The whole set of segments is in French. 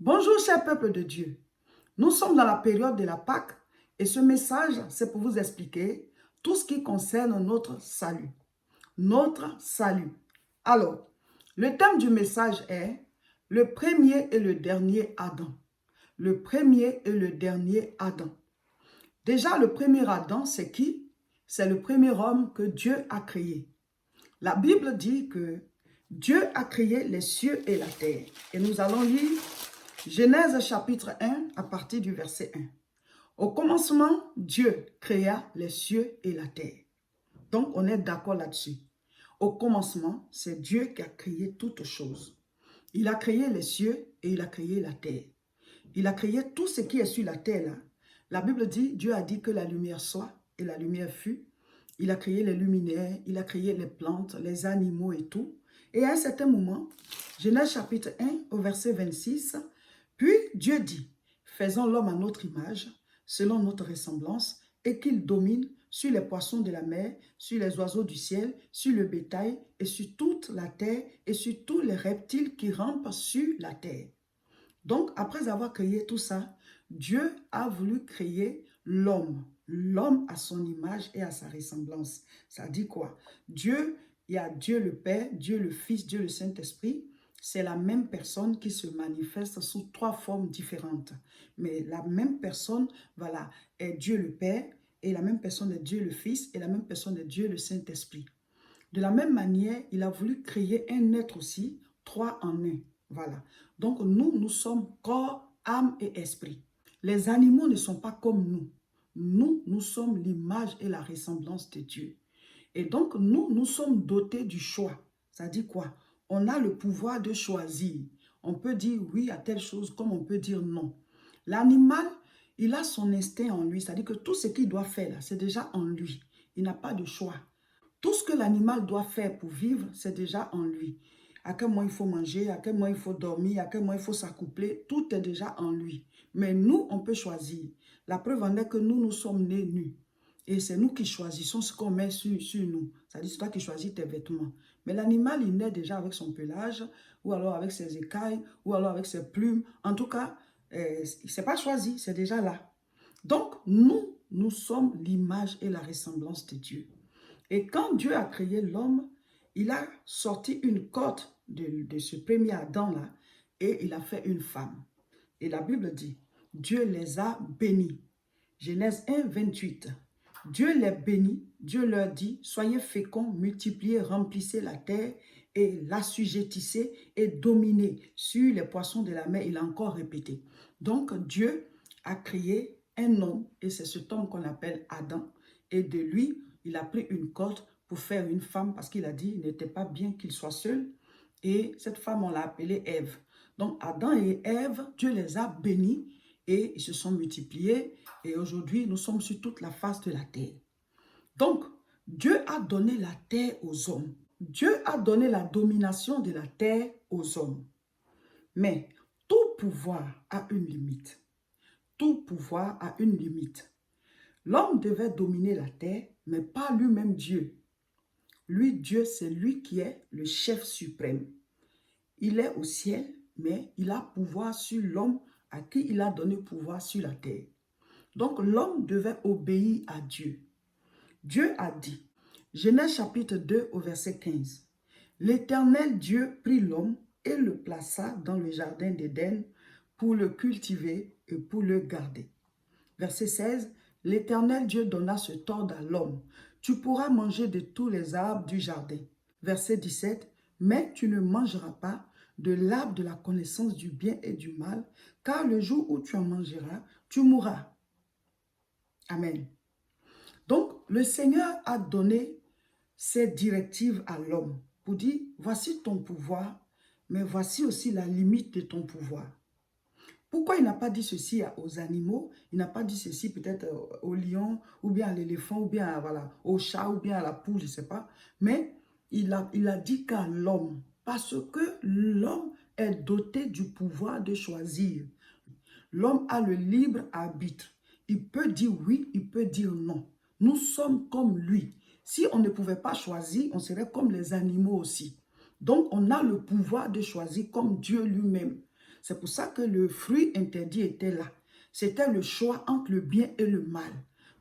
Bonjour, cher peuple de Dieu. Nous sommes dans la période de la Pâque et ce message, c'est pour vous expliquer tout ce qui concerne notre salut. Notre salut. Alors, le thème du message est le premier et le dernier Adam. Le premier et le dernier Adam. Déjà, le premier Adam, c'est qui? C'est le premier homme que Dieu a créé. La Bible dit que Dieu a créé les cieux et la terre. Et nous allons lire Genèse chapitre 1 à partir du verset 1. Au commencement, Dieu créa les cieux et la terre. Donc, on est d'accord là-dessus. Au commencement, c'est Dieu qui a créé toutes choses. Il a créé les cieux et il a créé la terre. Il a créé tout ce qui est sur la terre là. La Bible dit, Dieu a dit que la lumière soit et la lumière fut. Il a créé les luminaires, il a créé les plantes, les animaux et tout. Et à un certain moment, Genèse chapitre 1 au verset 26, puis Dieu dit, faisons l'homme à notre image, selon notre ressemblance, et qu'il domine sur les poissons de la mer, sur les oiseaux du ciel, sur le bétail et sur toute la terre et sur tous les reptiles qui rampent sur la terre. Donc, après avoir créé tout ça, Dieu a voulu créer l'homme. L'homme à son image et à sa ressemblance. Ça dit quoi? Dieu, il y a Dieu le Père, Dieu le Fils, Dieu le Saint-Esprit. C'est la même personne qui se manifeste sous trois formes différentes. Mais la même personne, voilà, est Dieu le Père, et la même personne est Dieu le Fils, et la même personne est Dieu le Saint-Esprit. De la même manière, il a voulu créer un être aussi, trois en un. Voilà. Donc, nous sommes corps, âme et esprit. Les animaux ne sont pas comme nous. Nous sommes l'image et la ressemblance de Dieu. Et donc, nous sommes dotés du choix. Ça dit quoi? On a le pouvoir de choisir. On peut dire oui à telle chose comme on peut dire non. L'animal, il a son instinct en lui. C'est-à-dire que tout ce qu'il doit faire, c'est déjà en lui. Il n'a pas de choix. Tout ce que l'animal doit faire pour vivre, c'est déjà en lui. À quel moment il faut manger, à quel moment il faut dormir, à quel moment il faut s'accoupler, tout est déjà en lui. Mais nous, on peut choisir. La preuve en est que nous sommes nés nus. Et c'est nous qui choisissons ce qu'on met sur nous. C'est-à-dire, c'est toi qui choisis tes vêtements. Mais l'animal, il naît déjà avec son pelage, ou alors avec ses écailles, ou alors avec ses plumes. En tout cas, c'est pas choisi, c'est déjà là. Donc, nous sommes l'image et la ressemblance de Dieu. Et quand Dieu a créé l'homme, il a sorti une côte de ce premier Adam-là et il a fait une femme. Et la Bible dit, Dieu les a bénis. Genèse 1, 28. Dieu les bénit, Dieu leur dit, soyez féconds, multipliez, remplissez la terre et l'assujettissez et dominez sur les poissons de la mer. Il a encore répété. Donc Dieu a créé un homme et c'est cet homme qu'on appelle Adam. Et de lui, il a pris une corde pour faire une femme parce qu'il a dit qu'il n'était pas bien qu'il soit seul. Et cette femme, on l'a appelée Ève. Donc Adam et Ève, Dieu les a bénis et ils se sont multipliés. Et aujourd'hui, nous sommes sur toute la face de la terre. Donc, Dieu a donné la terre aux hommes. Dieu a donné la domination de la terre aux hommes. Mais tout pouvoir a une limite. Tout pouvoir a une limite. L'homme devait dominer la terre, mais pas lui-même Dieu. Lui, Dieu, c'est lui qui est le chef suprême. Il est au ciel, mais il a pouvoir sur l'homme à qui il a donné pouvoir sur la terre. Donc, l'homme devait obéir à Dieu. Dieu a dit, Genèse chapitre 2 au verset 15, l'Éternel Dieu prit l'homme et le plaça dans le jardin d'Éden pour le cultiver et pour le garder. Verset 16, l'Éternel Dieu donna cet ordre à l'homme, tu pourras manger de tous les arbres du jardin. Verset 17, mais tu ne mangeras pas de l'arbre de la connaissance du bien et du mal, car le jour où tu en mangeras, tu mourras. Amen. Donc, le Seigneur a donné ces directives à l'homme pour dire, voici ton pouvoir, mais voici aussi la limite de ton pouvoir. Pourquoi il n'a pas dit ceci aux animaux? Il n'a pas dit ceci peut-être au lion, ou bien à l'éléphant, ou bien à, voilà, au chat, ou bien à la poule, je ne sais pas. Mais il a dit qu'à l'homme, parce que l'homme est doté du pouvoir de choisir. L'homme a le libre arbitre. Il peut dire oui, il peut dire non. Nous sommes comme lui. Si on ne pouvait pas choisir, on serait comme les animaux aussi. Donc, on a le pouvoir de choisir comme Dieu lui-même. C'est pour ça que le fruit interdit était là. C'était le choix entre le bien et le mal.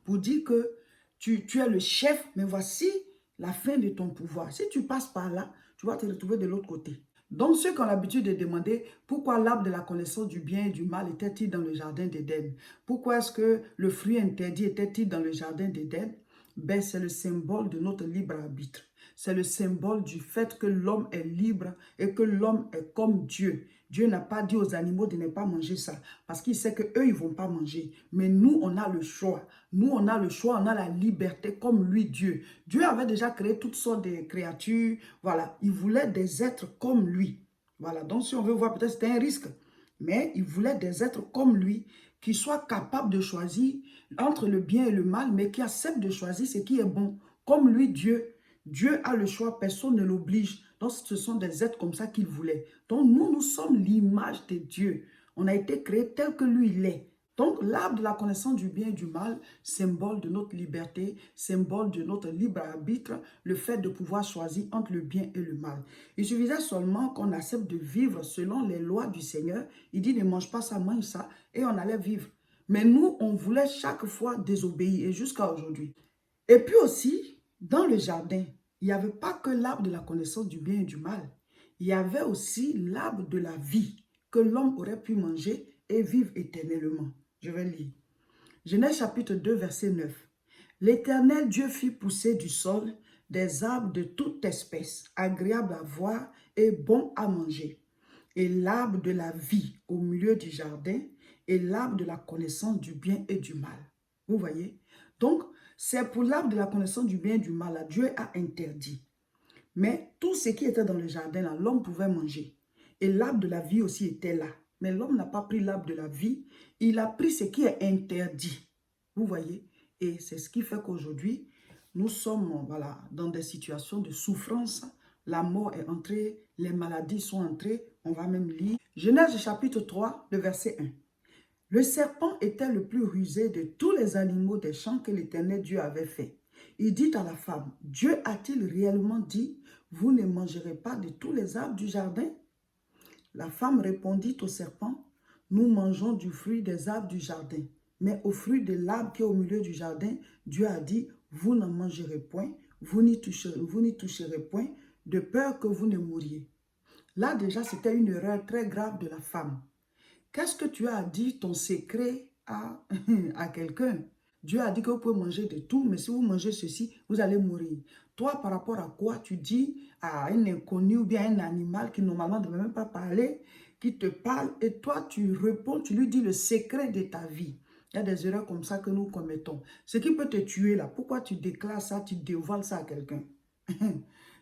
Pour dire que tu es le chef, mais voici la fin de ton pouvoir. Si tu passes par là, tu vas te retrouver de l'autre côté. Donc, ceux qui ont l'habitude de demander pourquoi l'arbre de la connaissance du bien et du mal était-il dans le jardin d'Éden? Pourquoi est-ce que le fruit interdit était-il dans le jardin d'Éden? Ben, c'est le symbole de notre libre arbitre. C'est le symbole du fait que l'homme est libre et que l'homme est comme Dieu. Dieu n'a pas dit aux animaux de ne pas manger ça parce qu'il sait qu'eux, ils ne vont pas manger. Mais nous, on a le choix. Nous, on a le choix, on a la liberté comme lui, Dieu. Dieu avait déjà créé toutes sortes de créatures. Voilà, il voulait des êtres comme lui. Voilà, donc si on veut voir, peut-être c'était un risque. Mais il voulait des êtres comme lui qui soient capables de choisir entre le bien et le mal, mais qui acceptent de choisir ce qui est bon. Comme lui, Dieu. Dieu a le choix, personne ne l'oblige. Donc, ce sont des êtres comme ça qu'il voulait. Donc, nous sommes l'image de Dieu. On a été créé tel que lui, il est. Donc, l'arbre de la connaissance du bien et du mal, symbole de notre liberté, symbole de notre libre arbitre, le fait de pouvoir choisir entre le bien et le mal. Il suffisait seulement qu'on accepte de vivre selon les lois du Seigneur. Il dit, ne mange pas ça, mange ça, et on allait vivre. Mais nous, on voulait chaque fois désobéir, et jusqu'à aujourd'hui. Et puis aussi, dans le jardin, il n'y avait pas que l'arbre de la connaissance du bien et du mal. Il y avait aussi l'arbre de la vie que l'homme aurait pu manger et vivre éternellement. Je vais lire. Genèse chapitre 2, verset 9. L'Éternel Dieu fit pousser du sol des arbres de toute espèce, agréables à voir et bons à manger. Et l'arbre de la vie au milieu du jardin et l'arbre de la connaissance du bien et du mal. Vous voyez? Donc, c'est pour l'arbre de la connaissance du bien et du mal, là, Dieu a interdit. Mais tout ce qui était dans le jardin, là, l'homme pouvait manger. Et l'arbre de la vie aussi était là. Mais l'homme n'a pas pris l'arbre de la vie, il a pris ce qui est interdit. Vous voyez? Et c'est ce qui fait qu'aujourd'hui, nous sommes voilà, dans des situations de souffrance. La mort est entrée, les maladies sont entrées. On va même lire. Genèse chapitre 3, le verset 1. Le serpent était le plus rusé de tous les animaux des champs que l'Éternel Dieu avait fait. Il dit à la femme, Dieu a-t-il réellement dit, vous ne mangerez pas de tous les arbres du jardin? La femme répondit au serpent, nous mangeons du fruit des arbres du jardin. Mais au fruit de l'arbre qui est au milieu du jardin, Dieu a dit, vous n'en mangerez point, vous n'y toucherez point, de peur que vous ne mouriez. Là déjà, c'était une erreur très grave de la femme. Qu'est-ce que tu as dit ton secret à quelqu'un? Dieu a dit que vous pouvez manger de tout, mais si vous mangez ceci, vous allez mourir. Toi, par rapport à quoi tu dis à un inconnu ou bien à un animal qui normalement ne devait même pas parler, qui te parle, et toi, tu réponds, tu lui dis le secret de ta vie. Il y a des erreurs comme ça que nous commettons. Ce qui peut te tuer là, pourquoi tu déclares ça, tu dévoiles ça à quelqu'un?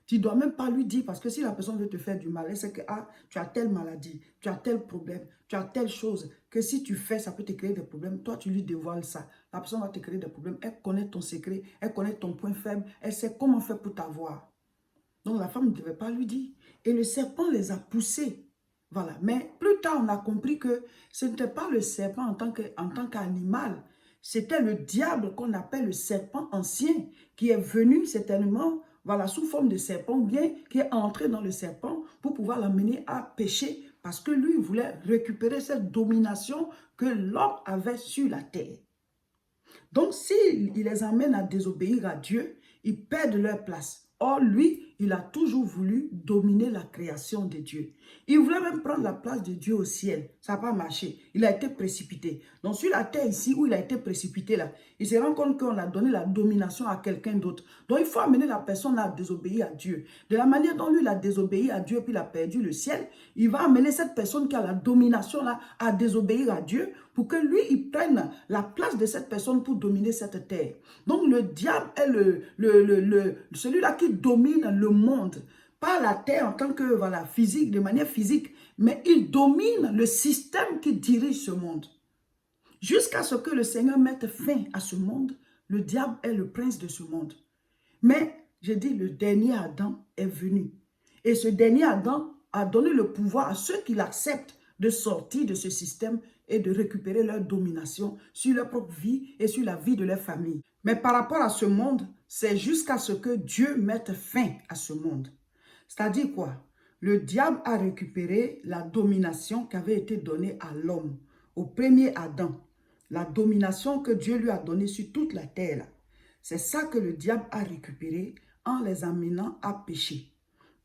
Tu ne dois même pas lui dire, parce que si la personne veut te faire du mal, elle sait que tu as telle maladie, tu as tel problème, tu as telle chose, que si tu fais, ça peut te créer des problèmes. Toi, tu lui dévoiles ça. La personne va te créer des problèmes. Elle connaît ton secret, elle connaît ton point faible, elle sait comment faire pour t'avoir. Donc, la femme ne devait pas lui dire. Et le serpent les a poussés. Voilà. Mais plus tard, on a compris que ce n'était pas le serpent en tant qu'animal. C'était le diable qu'on appelle le serpent ancien qui est venu certainement voilà, sous forme de serpent, bien qui est entré dans le serpent pour pouvoir l'amener à pécher parce que lui voulait récupérer cette domination que l'homme avait sur la terre. Donc, s'il les amène à désobéir à Dieu, ils perdent leur place. Or, lui, il a toujours voulu dominer la création de Dieu. Il voulait même prendre la place de Dieu au ciel. Ça n'a pas marché. Il a été précipité. Donc, sur la terre ici, où il a été précipité là, il se rend compte qu'on a donné la domination à quelqu'un d'autre. Donc, il faut amener la personne à désobéir à Dieu. De la manière dont lui, il a désobéi à Dieu, puis il a perdu le ciel, il va amener cette personne qui a la domination là à désobéir à Dieu pour que lui, il prenne la place de cette personne pour dominer cette terre. Donc, le diable est celui-là qui domine le monde. Pas la terre en tant que voilà, physique, de manière physique, mais il domine le système qui dirige ce monde. Jusqu'à ce que le Seigneur mette fin à ce monde, le diable est le prince de ce monde. Mais, je dis, le dernier Adam est venu. Et ce dernier Adam a donné le pouvoir à ceux qui l'acceptent de sortir de ce système et de récupérer leur domination sur leur propre vie et sur la vie de leur famille. Mais par rapport à ce monde, c'est jusqu'à ce que Dieu mette fin à ce monde. C'est-à-dire quoi? le diable a récupéré la domination qui avait été donnée à l'homme, au premier Adam. La domination que Dieu lui a donnée sur toute la terre. C'est ça que le diable a récupéré en les amenant à pécher.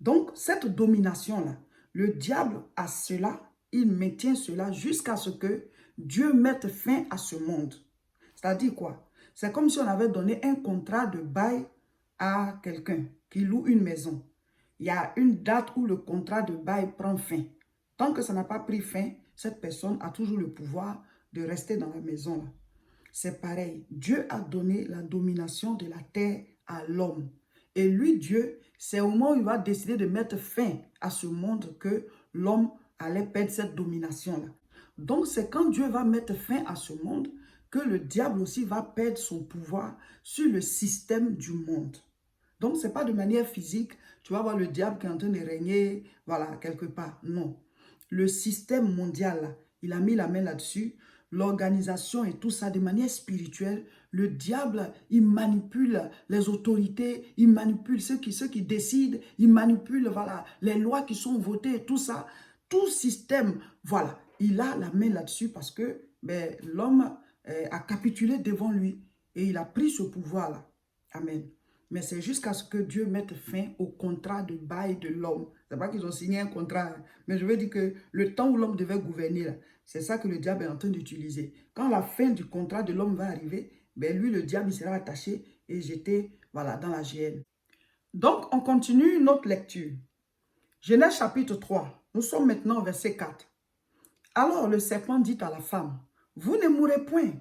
Donc, cette domination-là, le diable a cela, il maintient cela jusqu'à ce que Dieu mette fin à ce monde. C'est-à-dire quoi? C'est comme si on avait donné un contrat de bail à quelqu'un qui loue une maison. Il y a une date où le contrat de bail prend fin. Tant que ça n'a pas pris fin, cette personne a toujours le pouvoir de rester dans la maison. C'est pareil. Dieu a donné la domination de la terre à l'homme. Et lui, Dieu, c'est au moment où il va décider de mettre fin à ce monde que l'homme allait perdre cette domination-là. Donc, c'est quand Dieu va mettre fin à ce monde que le diable aussi va perdre son pouvoir sur le système du monde. Donc, ce n'est pas de manière physique, tu vas voir le diable qui est en train de régner, voilà, quelque part. Non. Le système mondial, là, il a mis la main là-dessus. L'organisation et tout ça, de manière spirituelle, le diable, il manipule les autorités, il manipule ceux qui décident, il manipule voilà, les lois qui sont votées et tout ça. Tout système, voilà, il a la main là-dessus parce que ben, l'homme a capitulé devant lui et il a pris ce pouvoir-là. Amen. Mais c'est jusqu'à ce que Dieu mette fin au contrat de bail de l'homme. Ce n'est pas qu'ils ont signé un contrat, mais je veux dire que le temps où l'homme devait gouverner, c'est ça que le diable est en train d'utiliser. Quand la fin du contrat de l'homme va arriver, ben lui, le diable, il sera attaché et jeté voilà, dans la géhenne. Donc, on continue notre lecture. Genèse chapitre 3. Nous sommes maintenant au verset 4. Alors le serpent dit à la femme, « Vous ne mourrez point,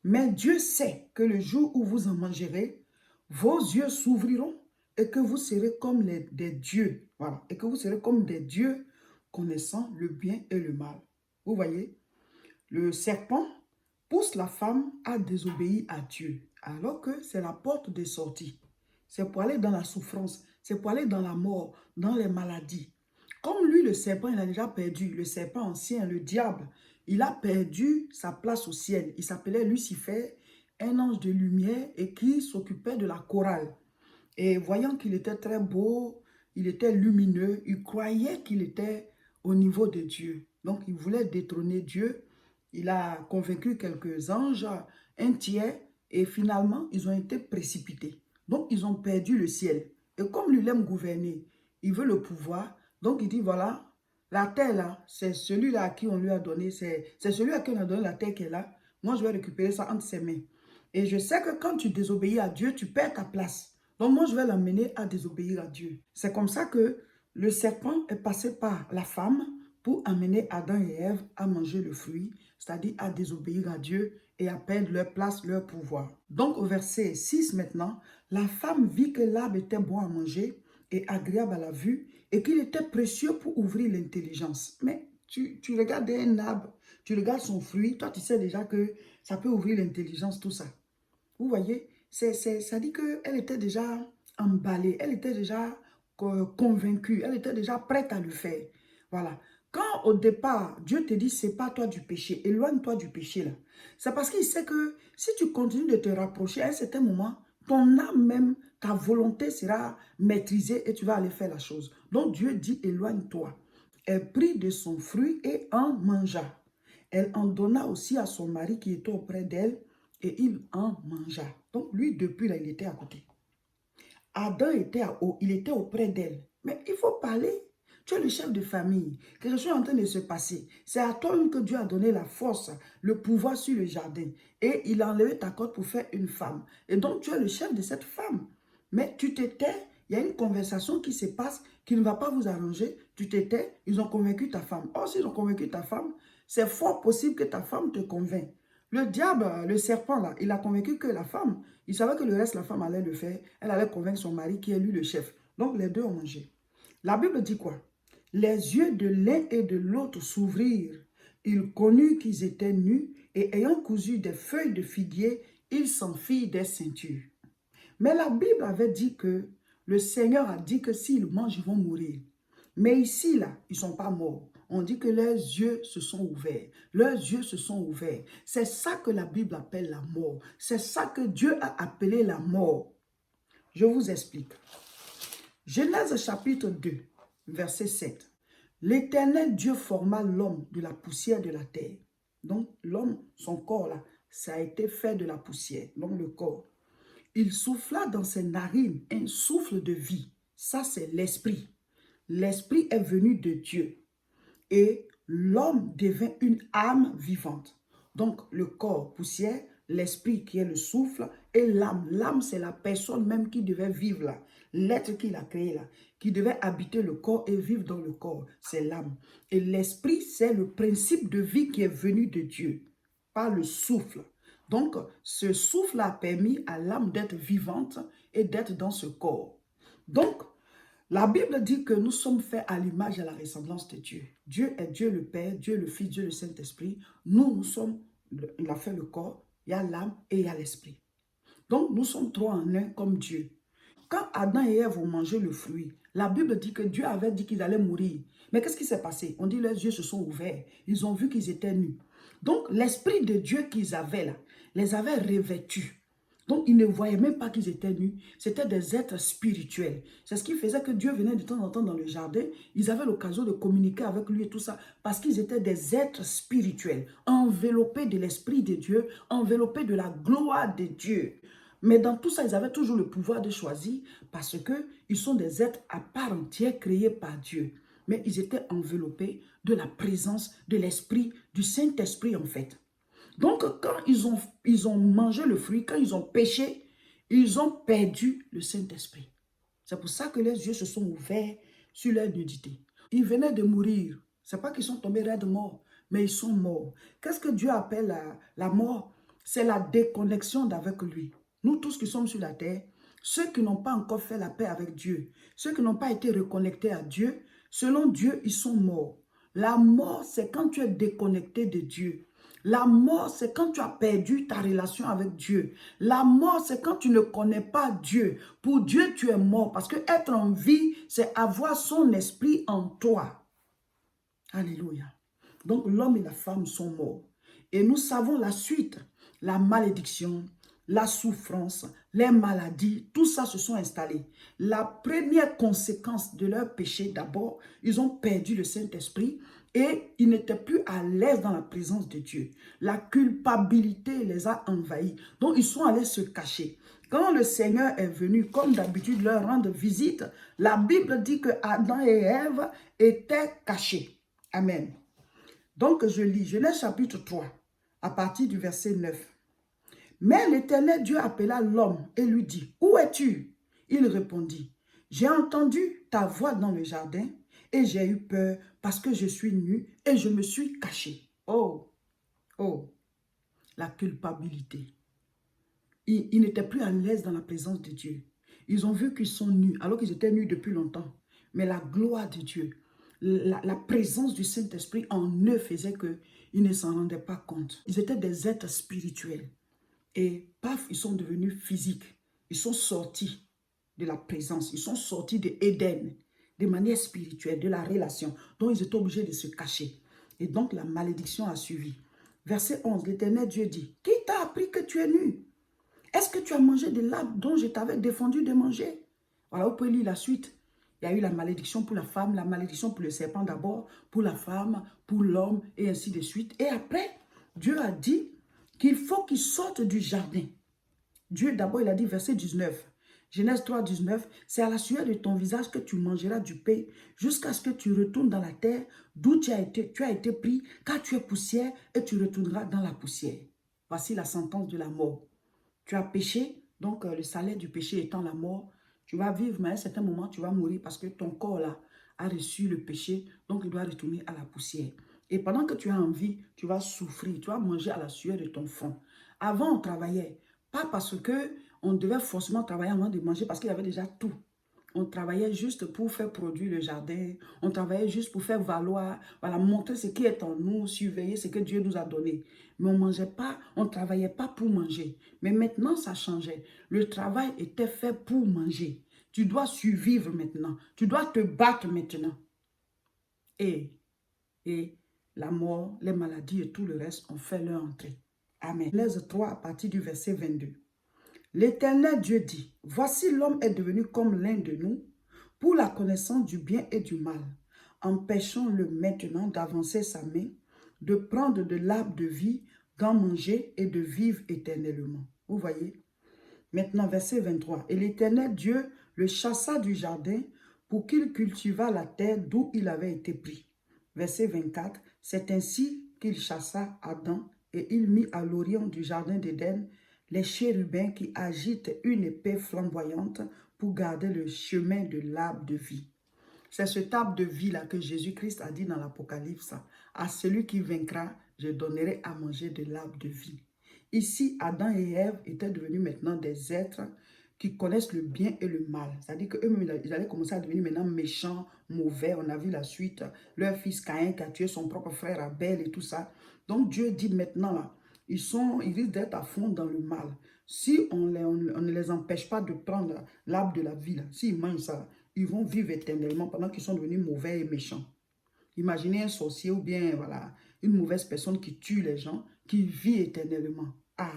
mais Dieu sait que le jour où vous en mangerez, vos yeux s'ouvriront et que vous serez comme des dieux. Voilà. Et que vous serez comme des dieux connaissant le bien et le mal. » Vous voyez, le serpent pousse la femme à désobéir à Dieu, alors que c'est la porte de sortie. C'est pour aller dans la souffrance, c'est pour aller dans la mort, dans les maladies. Comme lui, le serpent, il a déjà perdu, le serpent ancien, le diable, il a perdu sa place au ciel. Il s'appelait Lucifer, un ange de lumière et qui s'occupait de la chorale. Et voyant qu'il était très beau, il était lumineux, il croyait qu'il était au niveau de Dieu. Donc, il voulait détrôner Dieu. Il a convaincu quelques anges, un tiers, et finalement, ils ont été précipités. Donc, ils ont perdu le ciel. Et comme lui, il aime gouverner, il veut le pouvoir. Donc, il dit, voilà, la terre là, c'est celui-là à qui on lui a donné, c'est celui à qui on a donné la terre qui est là. Moi, je vais récupérer ça entre ses mains. Et je sais que quand tu désobéis à Dieu, tu perds ta place. Donc, moi, je vais l'amener à désobéir à Dieu. C'est comme ça que le serpent est passé par la femme pour amener Adam et Ève à manger le fruit, c'est-à-dire à désobéir à Dieu et à perdre leur place, leur pouvoir. Donc, au verset 6 maintenant, la femme vit que l'arbre était bon à manger et agréable à la vue et qu'il était précieux pour ouvrir l'intelligence. Mais tu regardes un arbre, tu regardes son fruit, toi, tu sais déjà que ça peut ouvrir l'intelligence, tout ça. Vous voyez, ça dit qu'elle était déjà emballée, elle était déjà convaincue, elle était déjà prête à le faire. Voilà. Quand au départ, Dieu te dit, sépare-toi du péché, éloigne-toi du péché là, c'est parce qu'il sait que si tu continues de te rapprocher, à un certain moment, ton âme même, ta volonté sera maîtrisée et tu vas aller faire la chose. Donc Dieu dit, éloigne-toi. Elle prit de son fruit et en mangea. Elle en donna aussi à son mari qui était auprès d'elle et il en mangea. Donc lui, depuis là, il était à côté. Adam il était auprès d'elle. Mais il faut parler. Tu es le chef de famille. Quelque chose est en train de se passer. C'est à toi que Dieu a donné la force, le pouvoir sur le jardin. Et il a enlevé ta corde pour faire une femme. Et donc, tu es le chef de cette femme. Mais tu te tais. Il y a une conversation qui se passe qui ne va pas vous arranger. Tu te tais. Ils ont convaincu ta femme. Or, s'ils ont convaincu ta femme, c'est fort possible que ta femme te convainc. Le diable, le serpent, là, il a convaincu que la femme, il savait que le reste, la femme allait le faire. Elle allait convaincre son mari qui est lui le chef. Donc, les deux ont mangé. La Bible dit quoi? Les yeux de l'un et de l'autre s'ouvrirent. Ils connurent qu'ils étaient nus et ayant cousu des feuilles de figuier, ils s'enfirent des ceintures. Mais la Bible avait dit que le Seigneur a dit que s'ils mangent, ils vont mourir. Mais ici, là, ils ne sont pas morts. On dit que leurs yeux se sont ouverts. Leurs yeux se sont ouverts. C'est ça que la Bible appelle la mort. C'est ça que Dieu a appelé la mort. Je vous explique. Genèse chapitre 2. verset 7. L'Éternel Dieu forma l'homme de la poussière de la terre. Donc, l'homme, son corps là, ça a été fait de la poussière, donc le corps. Il souffla dans ses narines un souffle de vie. Ça, c'est l'esprit. L'esprit est venu de Dieu. Et l'homme devint une âme vivante. Donc, le corps, poussière, l'esprit qui est le souffle et l'âme. L'âme, c'est la personne même qui devait vivre là. L'être qu'il a créé là, qui devait habiter le corps et vivre dans le corps. C'est l'âme. Et l'esprit, c'est le principe de vie qui est venu de Dieu, par le souffle. Donc, ce souffle a permis à l'âme d'être vivante et d'être dans ce corps. Donc, la Bible dit que nous sommes faits à l'image et à la ressemblance de Dieu. Dieu est Dieu le Père, Dieu le Fils, Dieu le Saint-Esprit. Nous sommes, il a fait le corps, il y a l'âme et il y a l'esprit. Donc, nous sommes trois en un comme Dieu. Quand Adam et Ève ont mangé le fruit, la Bible dit que Dieu avait dit qu'ils allaient mourir. Mais qu'est-ce qui s'est passé? On dit que leurs yeux se sont ouverts. Ils ont vu qu'ils étaient nus. Donc, l'esprit de Dieu qu'ils avaient là, les avait revêtus. Donc, ils ne voyaient même pas qu'ils étaient nus. C'était des êtres spirituels. C'est ce qui faisait que Dieu venait de temps en temps dans le jardin. Ils avaient l'occasion de communiquer avec lui et tout ça parce qu'ils étaient des êtres spirituels, enveloppés de l'esprit de Dieu, enveloppés de la gloire de Dieu. Mais dans tout ça, ils avaient toujours le pouvoir de choisir parce qu'ils sont des êtres à part entière créés par Dieu. Mais ils étaient enveloppés de la présence de l'esprit, du Saint-Esprit en fait. Donc, quand ils ont mangé le fruit, quand ils ont péché, ils ont perdu le Saint-Esprit. C'est pour ça que les yeux se sont ouverts sur leur nudité. Ils venaient de mourir. Ce n'est pas qu'ils sont tombés raides morts, mais ils sont morts. Qu'est-ce que Dieu appelle la mort? C'est la déconnexion d'avec lui. Nous tous qui sommes sur la terre, ceux qui n'ont pas encore fait la paix avec Dieu, ceux qui n'ont pas été reconnectés à Dieu, selon Dieu, ils sont morts. La mort, c'est quand tu es déconnecté de Dieu. La mort, c'est quand tu as perdu ta relation avec Dieu. La mort, c'est quand tu ne connais pas Dieu. Pour Dieu, tu es mort. Parce que être en vie, c'est avoir son esprit en toi. Alléluia. Donc, l'homme et la femme sont morts. Et nous savons la suite. La malédiction, la souffrance, les maladies, tout ça se sont installés. La première conséquence de leur péché, d'abord, ils ont perdu le Saint-Esprit et ils n'étaient plus à l'aise dans la présence de Dieu. La culpabilité les a envahis. Donc, ils sont allés se cacher. Quand le Seigneur est venu, comme d'habitude, leur rendre visite, la Bible dit que Adam et Ève étaient cachés. Amen. Donc, je lis Genèse chapitre 3, à partir du verset 9. Mais l'Éternel Dieu appela l'homme et lui dit, « Où es-tu? » Il répondit, « J'ai entendu ta voix dans le jardin et j'ai eu peur parce que je suis nu et je me suis caché. » Oh, oh, la culpabilité. Ils n'étaient plus à l'aise dans la présence de Dieu. Ils ont vu qu'ils sont nus alors qu'ils étaient nus depuis longtemps. Mais la gloire de Dieu, la présence du Saint-Esprit en eux faisait qu'ils ne s'en rendaient pas compte. Ils étaient des êtres spirituels. Et paf, ils sont devenus physiques. Ils sont sortis de la présence. Ils sont sortis de Éden, de manière spirituelle, de la relation. Donc, ils étaient obligés de se cacher. Et donc, la malédiction a suivi. Verset 11, l'Éternel Dieu dit, « Qui t'a appris que tu es nu? Est-ce que tu as mangé de l'arbre dont je t'avais défendu de manger? » Voilà, vous pouvez lire la suite. Il y a eu la malédiction pour la femme, la malédiction pour le serpent d'abord, pour la femme, pour l'homme, et ainsi de suite. Et après, Dieu a dit qu'il faut qu'ils sortent du jardin. Dieu, d'abord, il a dit, verset 19, Genèse 3, 19, « C'est à la sueur de ton visage que tu mangeras du pain, jusqu'à ce que tu retournes dans la terre d'où tu as été pris, car tu es poussière, et tu retourneras dans la poussière. » Voici la sentence de la mort. Tu as péché, donc le salaire du péché étant la mort, tu vas vivre, mais à un certain moment, tu vas mourir parce que ton corps là a reçu le péché, donc il doit retourner à la poussière. Et pendant que tu as envie, tu vas souffrir, tu vas manger à la sueur de ton front. Avant, on travaillait, pas parce qu'on devait forcément travailler avant de manger, parce qu'il y avait déjà tout. On travaillait juste pour faire produire le jardin. On travaillait juste pour faire valoir, voilà, montrer ce qui est en nous, surveiller ce que Dieu nous a donné. Mais on mangeait pas, on ne travaillait pas pour manger. Mais maintenant, ça changeait. Le travail était fait pour manger. Tu dois survivre maintenant. Tu dois te battre maintenant. Et la mort, les maladies et tout le reste ont fait leur entrée. Amen. Genèse 3 à partir du verset 22. L'Éternel Dieu dit, « Voici l'homme est devenu comme l'un de nous pour la connaissance du bien et du mal. Empêchons-le maintenant d'avancer sa main, de prendre de l'arbre de vie, d'en manger et de vivre éternellement. Vous voyez? Maintenant, verset 23. Et l'Éternel Dieu le chassa du jardin pour qu'il cultivât la terre d'où il avait été pris. Verset 24. C'est ainsi qu'il chassa Adam et il mit à l'orient du jardin d'Éden les chérubins qui agitent une épée flamboyante pour garder le chemin de l'arbre de vie. C'est cet arbre de vie-là que Jésus-Christ a dit dans l'Apocalypse. À celui qui vaincra, je donnerai à manger de l'arbre de vie. Ici, Adam et Ève étaient devenus maintenant des êtres qui connaissent le bien et le mal. C'est-à-dire qu'eux-mêmes, ils allaient commencer à devenir maintenant méchants, mauvais. On a vu la suite. Leur fils Caïn qui a tué son propre frère Abel et tout ça. Donc Dieu dit maintenant, là, ils risquent d'être à fond dans le mal. Si on ne les empêche pas de prendre l'arbre de la vie, s'ils mangent ça, ils vont vivre éternellement pendant qu'ils sont devenus mauvais et méchants. Imaginez un sorcier ou bien voilà, une mauvaise personne qui tue les gens, qui vit éternellement. Ah,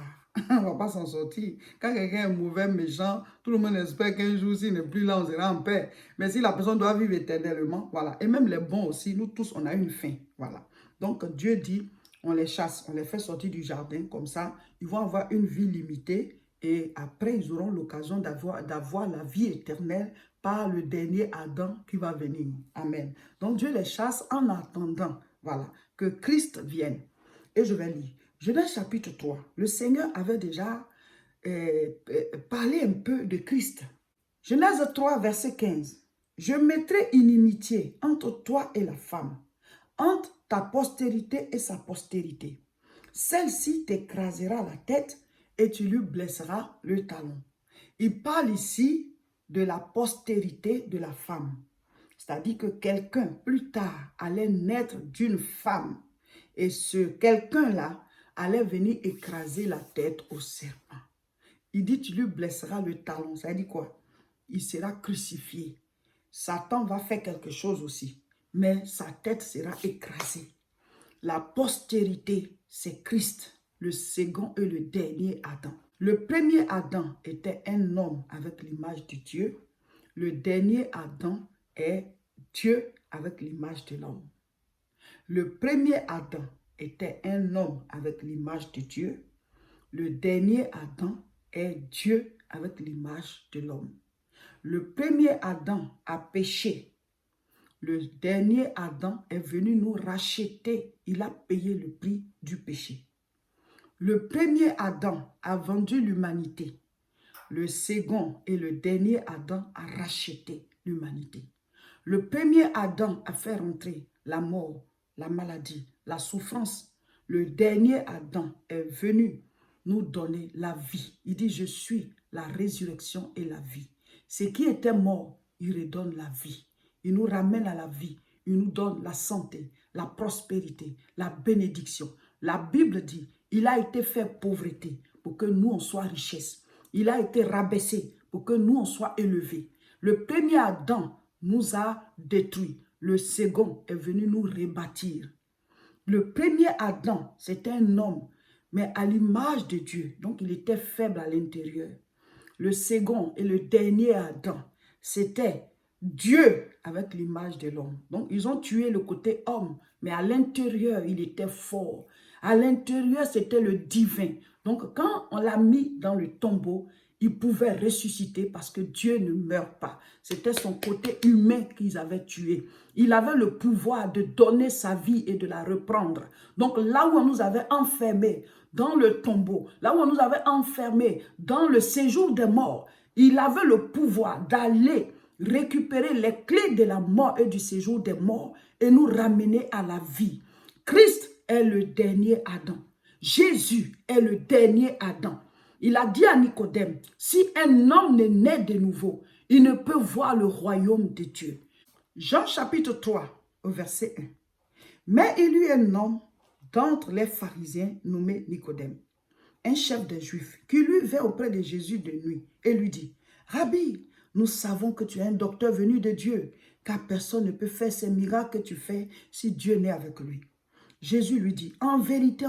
on ne va pas s'en sortir. Quand quelqu'un est mauvais, méchant, tout le monde espère qu'un jour, s'il n'est plus là, on sera en paix. Mais si la personne doit vivre éternellement, voilà. Et même les bons aussi, nous tous, on a une fin. Voilà. Donc, Dieu dit, on les chasse, on les fait sortir du jardin. Comme ça, ils vont avoir une vie limitée. Et après, ils auront l'occasion d'avoir la vie éternelle par le dernier Adam qui va venir. Amen. Donc, Dieu les chasse en attendant, voilà, que Christ vienne. Et je vais lire. Genèse chapitre 3. Le Seigneur avait déjà parlé un peu de Christ. Genèse 3, verset 15. Je mettrai inimitié entre toi et la femme, entre ta postérité et sa postérité. Celle-ci t'écrasera la tête et tu lui blesseras le talon. Il parle ici de la postérité de la femme. C'est-à-dire que quelqu'un, plus tard, allait naître d'une femme. Et ce quelqu'un-là allait venir écraser la tête au serpent. Il dit, tu lui blesseras le talon. Ça veut dire quoi? Il sera crucifié. Satan va faire quelque chose aussi. Mais sa tête sera écrasée. La postérité, c'est Christ, le second et le dernier Adam. Le premier Adam était un homme avec l'image de Dieu. Le dernier Adam est Dieu avec l'image de l'homme. Le premier Adam était un homme avec l'image de Dieu. Le dernier Adam est Dieu avec l'image de l'homme. Le premier Adam a péché. Le dernier Adam est venu nous racheter. Il a payé le prix du péché. Le premier Adam a vendu l'humanité. Le second et le dernier Adam a racheté l'humanité. Le premier Adam a fait rentrer la mort, la maladie, la souffrance. Le dernier Adam est venu nous donner la vie. Il dit, je suis la résurrection et la vie. Ce qui était mort, il redonne la vie. Il nous ramène à la vie. Il nous donne la santé, la prospérité, la bénédiction. La Bible dit, il a été fait pauvreté pour que nous, on soit richesse. Il a été rabaissé pour que nous, on soit élevés. Le premier Adam nous a détruits. Le second est venu nous rebâtir. Le premier Adam, c'était un homme, mais à l'image de Dieu. Donc, il était faible à l'intérieur. Le second et le dernier Adam, c'était Dieu avec l'image de l'homme. Donc, ils ont tué le côté homme, mais à l'intérieur, il était fort. À l'intérieur, c'était le divin. Donc, quand on l'a mis dans le tombeau, il pouvait ressusciter parce que Dieu ne meurt pas. C'était son côté humain qu'ils avaient tué. Il avait le pouvoir de donner sa vie et de la reprendre. Donc, là où on nous avait enfermés dans le tombeau, là où on nous avait enfermés dans le séjour des morts, il avait le pouvoir d'aller récupérer les clés de la mort et du séjour des morts et nous ramener à la vie. Christ est le dernier Adam. Jésus est le dernier Adam. Il a dit à Nicodème, si un homme n'est né de nouveau, il ne peut voir le royaume de Dieu. Jean chapitre 3, au verset 1. Mais il y eut un homme d'entre les pharisiens nommé Nicodème, un chef des Juifs, qui lui vint auprès de Jésus de nuit et lui dit, Rabbi, nous savons que tu es un docteur venu de Dieu, car personne ne peut faire ces miracles que tu fais si Dieu n'est avec lui. Jésus lui dit, en vérité,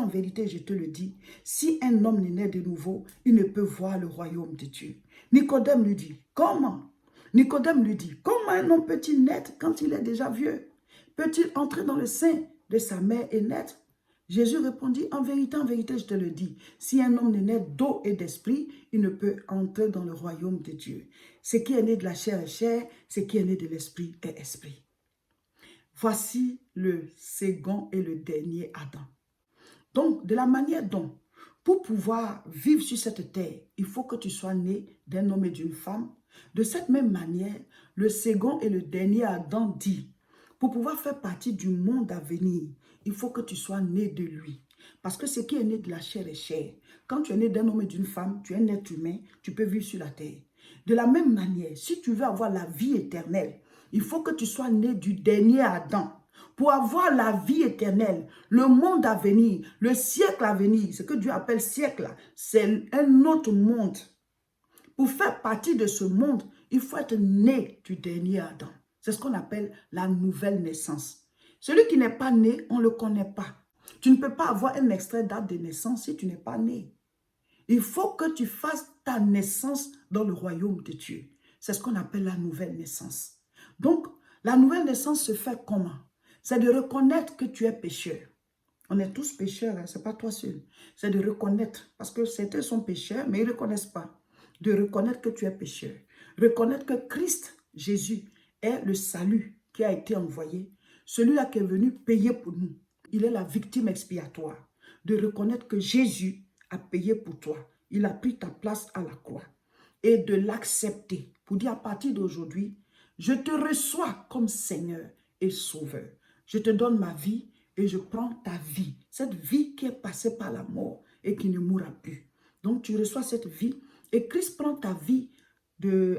je te le dis, si un homme n'est né de nouveau, il ne peut voir le royaume de Dieu. Nicodème lui dit, comment? Nicodème lui dit, comment un homme peut-il naître quand il est déjà vieux? Peut-il entrer dans le sein de sa mère et naître? Jésus répondit, en vérité, je te le dis, si un homme ne naît d'eau et d'esprit, il ne peut entrer dans le royaume de Dieu. Ce qui est né de la chair est chair, ce qui est né de l'esprit est esprit. Voici le second et le dernier Adam. Donc, de la manière dont, pour pouvoir vivre sur cette terre, il faut que tu sois né d'un homme et d'une femme. De cette même manière, le second et le dernier Adam dit, pour pouvoir faire partie du monde à venir, il faut que tu sois né de lui. Parce que ce qui est né de la chair est chair. Quand tu es né d'un homme et d'une femme, tu es un être humain, tu peux vivre sur la terre. De la même manière, si tu veux avoir la vie éternelle, il faut que tu sois né du dernier Adam. Pour avoir la vie éternelle, le monde à venir, le siècle à venir, ce que Dieu appelle siècle, c'est un autre monde. Pour faire partie de ce monde, il faut être né du dernier Adam. C'est ce qu'on appelle la nouvelle naissance. Celui qui n'est pas né, on ne le connaît pas. Tu ne peux pas avoir un extrait date de naissance si tu n'es pas né. Il faut que tu fasses ta naissance dans le royaume de Dieu. C'est ce qu'on appelle la nouvelle naissance. Donc, la nouvelle naissance se fait comment? C'est de reconnaître que tu es pécheur. On est tous pécheurs, hein? Ce n'est pas toi seul. C'est de reconnaître, parce que certains sont pécheurs, mais ils ne reconnaissent pas. De reconnaître que tu es pécheur. Reconnaître que Christ, Jésus, est le salut qui a été envoyé. Celui-là qui est venu payer pour nous. Il est la victime expiatoire. De reconnaître que Jésus a payé pour toi. Il a pris ta place à la croix. Et de l'accepter. Pour dire à partir d'aujourd'hui, je te reçois comme Seigneur et Sauveur. Je te donne ma vie et je prends ta vie. Cette vie qui est passée par la mort et qui ne mourra plus. Donc tu reçois cette vie et Christ prend ta vie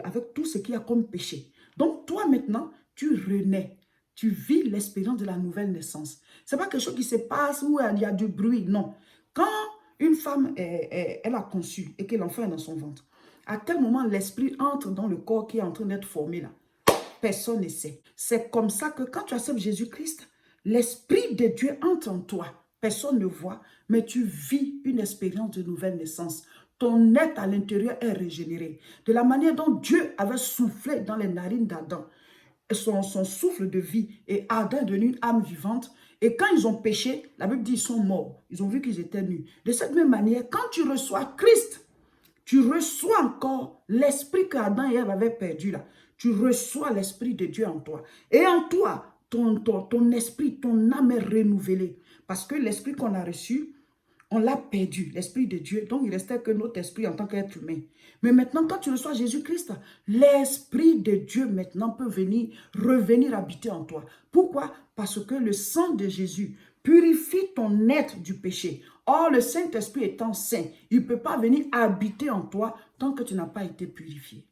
avec tout ce qu'il y a comme péché. Donc toi maintenant, tu renais. Tu vis l'expérience de la nouvelle naissance. Ce n'est pas quelque chose qui se passe où il y a du bruit, non. Quand une femme, elle a conçu et que l'enfant est dans son ventre, à quel moment l'esprit entre dans le corps qui est en train d'être formé là? Personne ne sait. C'est comme ça que quand tu acceptes Jésus-Christ, l'Esprit de Dieu entre en toi. Personne ne voit, mais tu vis une expérience de nouvelle naissance. Ton être à l'intérieur est régénéré. De la manière dont Dieu avait soufflé dans les narines d'Adam, son souffle de vie, et Adam est devenu une âme vivante. Et quand ils ont péché, la Bible dit qu'ils sont morts. Ils ont vu qu'ils étaient nus. De cette même manière, quand tu reçois Christ, tu reçois encore l'esprit qu'Adam et Ève avaient perdu là. Tu reçois l'esprit de Dieu en toi. Et en toi, ton esprit, ton âme est renouvelée. Parce que l'esprit qu'on a reçu, on l'a perdu, l'esprit de Dieu. Donc, il restait que notre esprit en tant qu'être humain. Mais maintenant, quand tu reçois Jésus-Christ, l'esprit de Dieu maintenant peut revenir habiter en toi. Pourquoi? Parce que le sang de Jésus purifie ton être du péché. Or, le Saint-Esprit étant saint, il ne peut pas venir habiter en toi tant que tu n'as pas été purifié.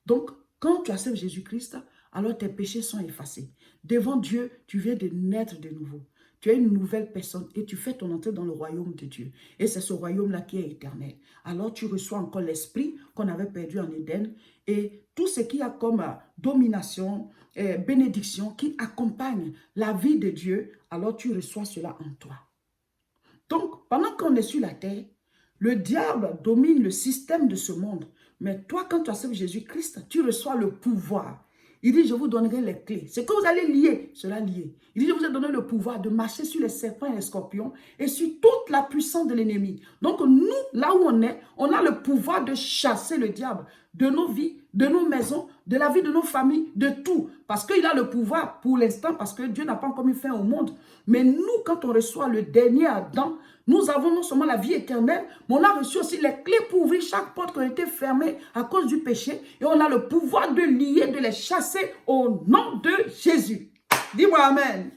Donc, quand tu acceptes Jésus-Christ, alors tes péchés sont effacés. Devant Dieu, tu viens de naître de nouveau. Tu es une nouvelle personne et tu fais ton entrée dans le royaume de Dieu. Et c'est ce royaume-là qui est éternel. Alors tu reçois encore l'esprit qu'on avait perdu en Éden et tout ce qu'il y a comme domination, bénédiction qui accompagne la vie de Dieu, alors tu reçois cela en toi. Donc, pendant qu'on est sur la terre, le diable domine le système de ce monde. Mais toi, quand tu acceptes Jésus-Christ, tu reçois le pouvoir. Il dit, je vous donnerai les clés. Ce que vous allez lier, cela lié. Il dit, je vous ai donné le pouvoir de marcher sur les serpents et les scorpions et sur toute la puissance de l'ennemi. Donc nous, là où on a le pouvoir de chasser le diable de nos vies, de nos maisons, de la vie de nos familles, de tout. Parce qu'il a le pouvoir pour l'instant, parce que Dieu n'a pas encore mis fin au monde. Mais nous, quand on reçoit le dernier Adam, nous avons non seulement la vie éternelle, mais on a reçu aussi les clés pour ouvrir chaque porte qui a été fermée à cause du péché. Et on a le pouvoir de lier, de les chasser au nom de Jésus. Dis-moi Amen.